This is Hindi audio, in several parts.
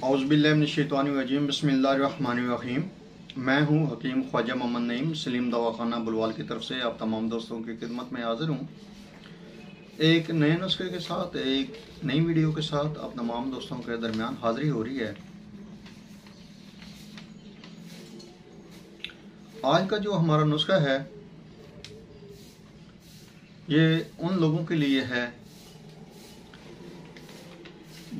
औज़ुबिल्लाहिमिनश्शैतानिर्रजीम बिस्मिल्लाहिर्रहमानिर्रहीम। मैं हूँ हकीम ख्वाजा मोहम्मद नईम सलीम दवाखाना बुलवाल की तरफ से आप तमाम दोस्तों की खिदमत में हाज़िर हूँ। एक नए नुस्खे के साथ एक नई वीडियो के साथ आप तमाम दोस्तों के दरमियान हाज़िरी हो रही है। आज का जो हमारा नुस्खा है ये उन लोगों के लिए है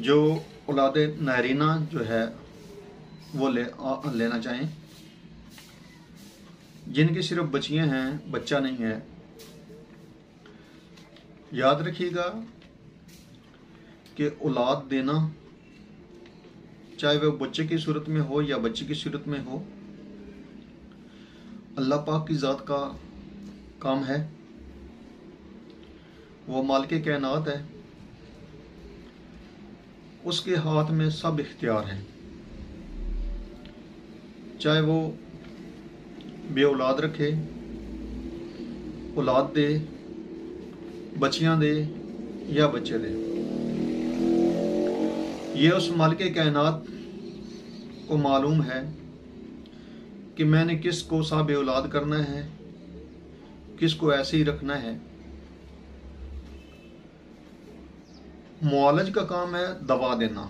जो औलाद नारीना जो है वो लेना चाहें, जिनकी सिर्फ बच्चियां हैं, बच्चा नहीं है। याद रखिएगा कि औलाद देना चाहे वह बच्चे की सूरत में हो या बच्ची की सूरत में हो, अल्लाह पाक की ज़ात का काम है। वो मालिक कायनात है, उसके हाथ में सब इख्तियार है। चाहे वो बे औलाद रखे, औलाद दे, बच्चियां दे या बच्चे दे, ये उस मालिक कायनात को मालूम है कि मैंने किसको साबे औलाद करना है, किसको ऐसे ही रखना है। मुआलज का काम है दवा देना,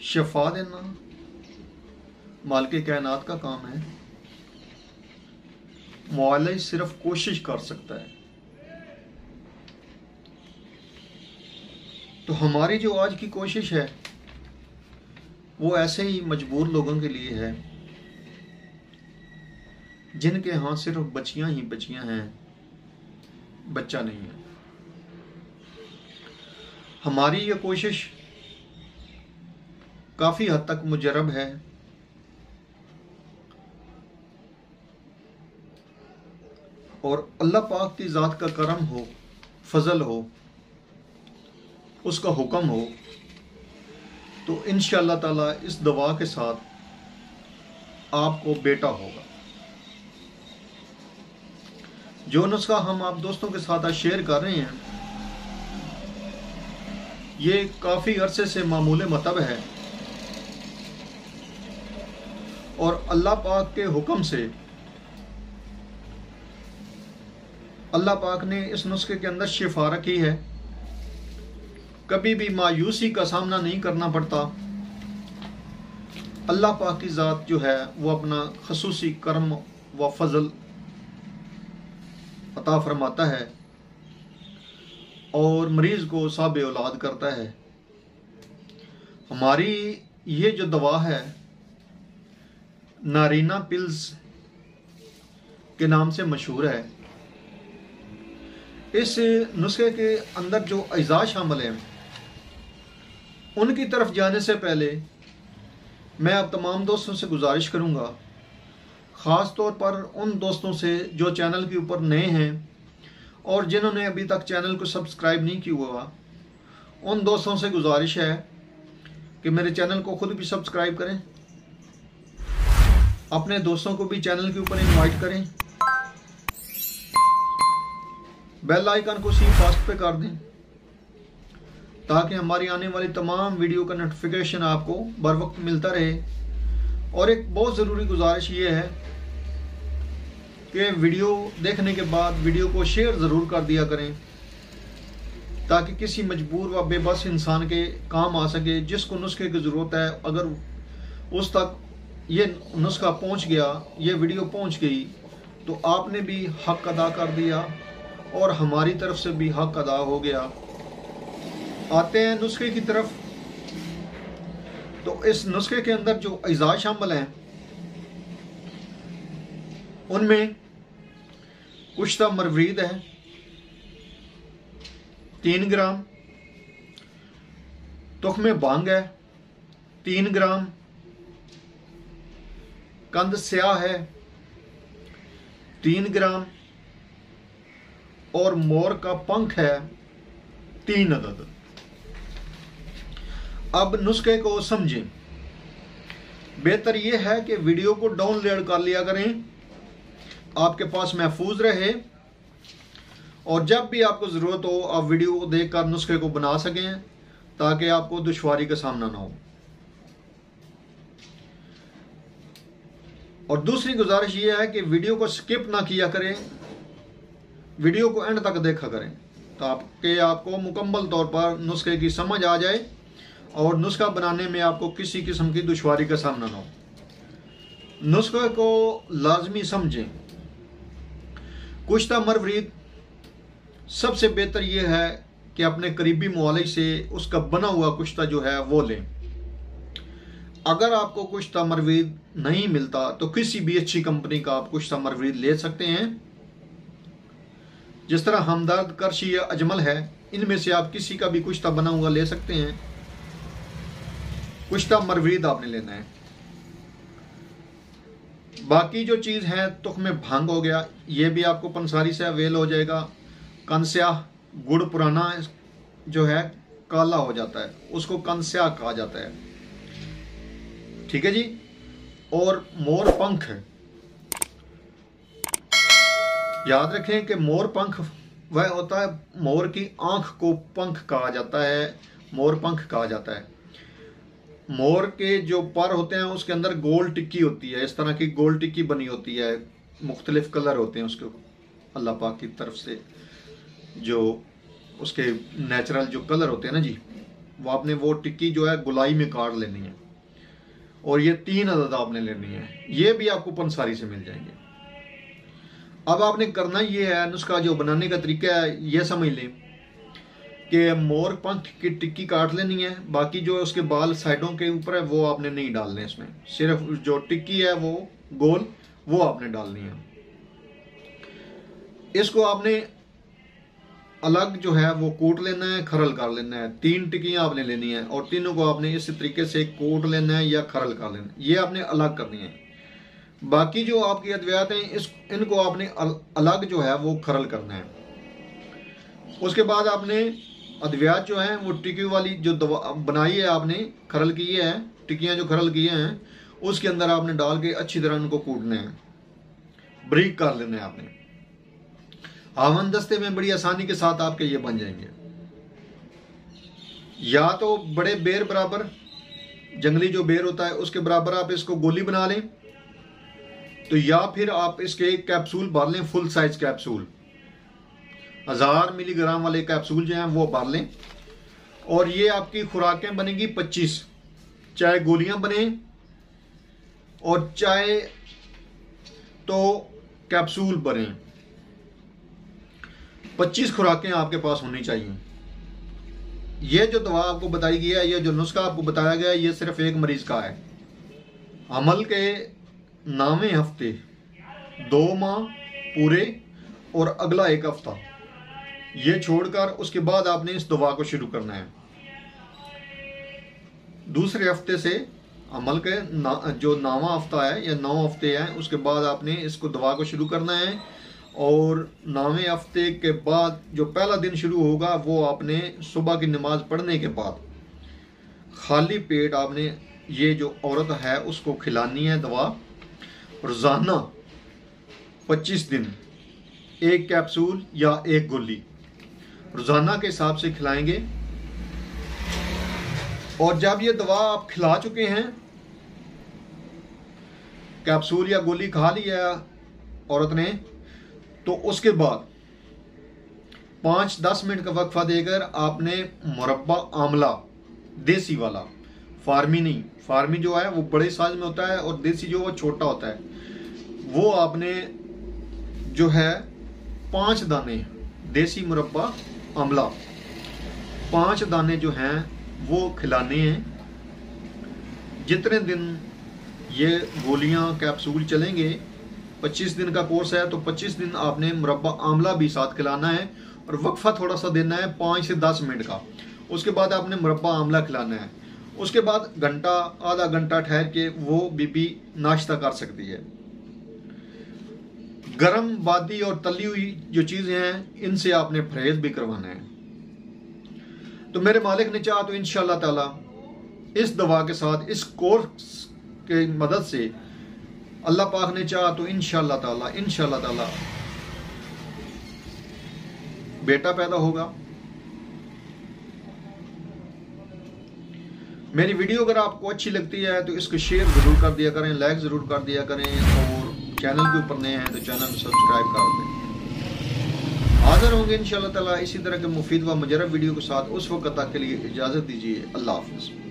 शफा देना मालिक कायनात का काम है। मुआलज सिर्फ कोशिश कर सकता है। तो हमारी जो आज की कोशिश है वो ऐसे ही मजबूर लोगों के लिए है जिनके यहाँ सिर्फ बच्चियां ही बच्चियां हैं, बच्चा नहीं है। हमारी ये कोशिश काफी हद तक मुजरब है और अल्लाह पाक की ज़ात का करम हो, फजल हो, उसका हुक्म हो तो इंशाअल्लाह ताला इस दवा के साथ आपको बेटा होगा। जो नुस्खा हम आप दोस्तों के साथ आज शेयर कर रहे हैं ये काफ़ी अरसे से मामूले मतब है और अल्लाह पाक के हुक्म से अल्लाह पाक ने इस नुस्खे के अंदर शिफा रखी है। कभी भी मायूसी का सामना नहीं करना पड़ता। अल्लाह पाक की ज़ात जो है वो अपना खसूसी करम व फजल अता फरमाता है और मरीज को साबे औलाद करता है। हमारी ये जो दवा है नारीना पिल्स के नाम से मशहूर है। इस नुस्खे के अंदर जो अज़ा शामिल हैं उनकी तरफ जाने से पहले मैं आप तमाम दोस्तों से गुजारिश करूंगा, ख़ास तौर पर उन दोस्तों से जो चैनल के ऊपर नए हैं और जिन्होंने अभी तक चैनल को सब्सक्राइब नहीं किया हुआ, उन दोस्तों से गुजारिश है कि मेरे चैनल को खुद भी सब्सक्राइब करें, अपने दोस्तों को भी चैनल के ऊपर इनवाइट करें, बेल आइकन को सी फास्ट पे कर दें ताकि हमारी आने वाली तमाम वीडियो का नोटिफिकेशन आपको बर वक्त मिलता रहे। और एक बहुत ज़रूरी गुजारिश ये है कि वीडियो देखने के बाद वीडियो को शेयर ज़रूर कर दिया करें ताकि किसी मजबूर व बेबस इंसान के काम आ सके, जिसको नुस्खे की ज़रूरत है। अगर उस तक ये नुस्खा पहुंच गया, ये वीडियो पहुंच गई तो आपने भी हक अदा कर दिया और हमारी तरफ से भी हक अदा हो गया। आते हैं नुस्खे की तरफ। तो इस नुस्खे के अंदर जो अज़ा शामिल हैं उनमें कुश्ता मरवीद है 3 ग्राम, तुख्मे बांग है 3 ग्राम, कंद स्याह है 3 ग्राम और मोर का पंख है 3 अदद। अब नुस्खे को समझें। बेहतर यह है कि वीडियो को डाउनलोड कर लिया करें, आपके पास महफूज रहे और जब भी आपको ज़रूरत हो आप वीडियो को देखकर नुस्खे को बना सकें ताकि आपको दुश्वारी का सामना ना हो। और दूसरी गुजारिश ये है कि वीडियो को स्किप ना किया करें, वीडियो को एंड तक देखा करें ताकि आपको मुकम्मल तौर पर नुस्खे की समझ आ जाए और नुस्खा बनाने में आपको किसी किस्म की दुश्वारी का सामना ना हो। नुस्खे को लाजमी समझें। कुश्ता मरवरीद सबसे बेहतर यह है कि अपने करीबी मुआलिज से उसका बना हुआ कुश्ता जो है वो लें। अगर आपको कुश्ता मरवरीद नहीं मिलता तो किसी भी अच्छी कंपनी का आप कुश्ता मरवरीद ले सकते हैं। जिस तरह हमदर्द, करशी या अजमल है, इनमें से आप किसी का भी कुश्ता बना हुआ ले सकते हैं। कुश्ता मरवरीद आपने लेना है। बाकी जो चीज़ है तुख्म भांग हो गया, ये भी आपको पंसारी से अवेल हो जाएगा। कंस्याह, गुड़ पुराना जो है काला हो जाता है, उसको कंस्याह कहा जाता है। ठीक है जी। और मोर पंख, याद रखें कि मोर पंख वह होता है, मोर की आंख को पंख कहा जाता है, मोर पंख कहा जाता है। मोर के जो पर होते हैं उसके अंदर गोल टिक्की होती है, इस तरह की गोल टिक्की बनी होती है, मुख्तलिफ कलर होते हैं उसके, अल्लाह पाक की तरफ से जो उसके नेचुरल जो कलर होते हैं ना जी, वो आपने वो टिक्की जो है गुलाई में काट लेनी है और ये 3 अदद आपने लेनी है। ये भी आपको पंसारी से मिल जाएंगे। अब आपने करना ये है, नुस्खा जो बनाने का तरीका है ये समझ लें कि मोर पंख की टिक्की काट लेनी है। बाकी जो उसके बाल साइडों के ऊपर है वो आपने नहीं डालने, इसमें सिर्फ जो टिक्की है वो गोल वो आपने डालनी है। इसको आपने अलग जो है वो कूट लेना है, खरल कर लेना है। 3 टिक्कियां आपने लेनी है और तीनों को आपने इस तरीके से कूट लेना है या खरल कर लेना है, ये आपने अलग करनी है। बाकी जो आपकी अद्वियात हैं इनको आपने अलग जो है वो खरल करना है। उसके बाद आपने अद्वियात जो है वो टिक्की वाली जो दवा बनाई है आपने, खरल की है, टिक्कियां जो खरल किए हैं उसके अंदर आपने डाल के अच्छी तरह उनको कूटना है, ब्रीक कर लेना है आपने। हावन दस्ते में बड़ी आसानी के साथ आपके ये बन जाएंगे। या तो बड़े बेर बराबर, जंगली जो बेर होता है उसके बराबर आप इसको गोली बना लें, तो या फिर आप इसके कैप्सूल भर लें, फुल साइज कैप्सूल 1000 मिलीग्राम वाले कैप्सूल जो हैं वो भर लें। और ये आपकी खुराकें बनेगी 25, चाहे गोलियां बने और चाहे तो कैप्सूल बने, 25 खुराकें आपके पास होनी चाहिए। ये जो दवा आपको बताई गई है, ये जो नुस्खा आपको बताया गया है, ये सिर्फ एक मरीज का है। अमल के 9वें हफ्ते 2 माह पूरे और अगला 1 हफ्ता ये छोड़कर उसके बाद आपने इस दवा को शुरू करना है। दूसरे हफ्ते से अमल के जो 9वां हफ्ता है या 9 हफ्ते हैं उसके बाद आपने इसको दवा को शुरू करना है। और 9वें हफ्ते के बाद जो पहला दिन शुरू होगा वो आपने सुबह की नमाज पढ़ने के बाद खाली पेट आपने ये जो औरत है उसको खिलानी है दवा। रोज़ाना 25 दिन 1 कैप्सूल या 1 गोली रोज़ाना के हिसाब से खिलाएंगे। और जब ये दवा आप खिला चुके हैं, कैप्सूल या गोली खा लिया औरत ने, तो उसके बाद 5-10 मिनट का वक्फा देकर आपने मुरब्बा आमला, देसी वाला, फार्मी नहीं, फार्मी जो है वो बड़े साइज में होता है और देसी जो वो छोटा होता है, वो आपने जो है 5 दाने देसी मुरब्बा आमला 5 दाने जो हैं वो खिलाने हैं। जितने दिन ये गोलियां कैप्सूल चलेंगे, 25 दिन का कोर्स है तो 25 दिन आपने मुरब्बा आमला भी साथ खिलाना है और वक्फा थोड़ा सा देना है 5 से 10 मिनट का। उसके बाद आपने मुरब्बा आमला खिलाना है। उसके बाद घंटा आधा घंटा ठहर के वो बीबी नाश्ता कर सकती है। गरम बादी और तली हुई जो चीजें हैं इनसे आपने परहेज भी करवाना है। तो मेरे मालिक ने चाहा तो इंशाअल्लाह ताला इस दवा के साथ, इस कोर्स के मदद से, अल्लाह पाक ने चाहा तो इंशाअल्लाह ताला बेटा पैदा होगा। मेरी वीडियो अगर आपको अच्छी लगती है तो इसको शेयर ज़रूर कर दिया करें, लाइक ज़रूर कर दिया करें, और चैनल के ऊपर नए हैं तो चैनल को सब्सक्राइब कर दें। हाज़िर होंगे इंशाअल्लाह ताला इसी तरह के मुफीद व मुजरब वीडियो के साथ। उस वक्त तक के लिए इजाज़त दीजिए। अल्लाह हाफ़िज़।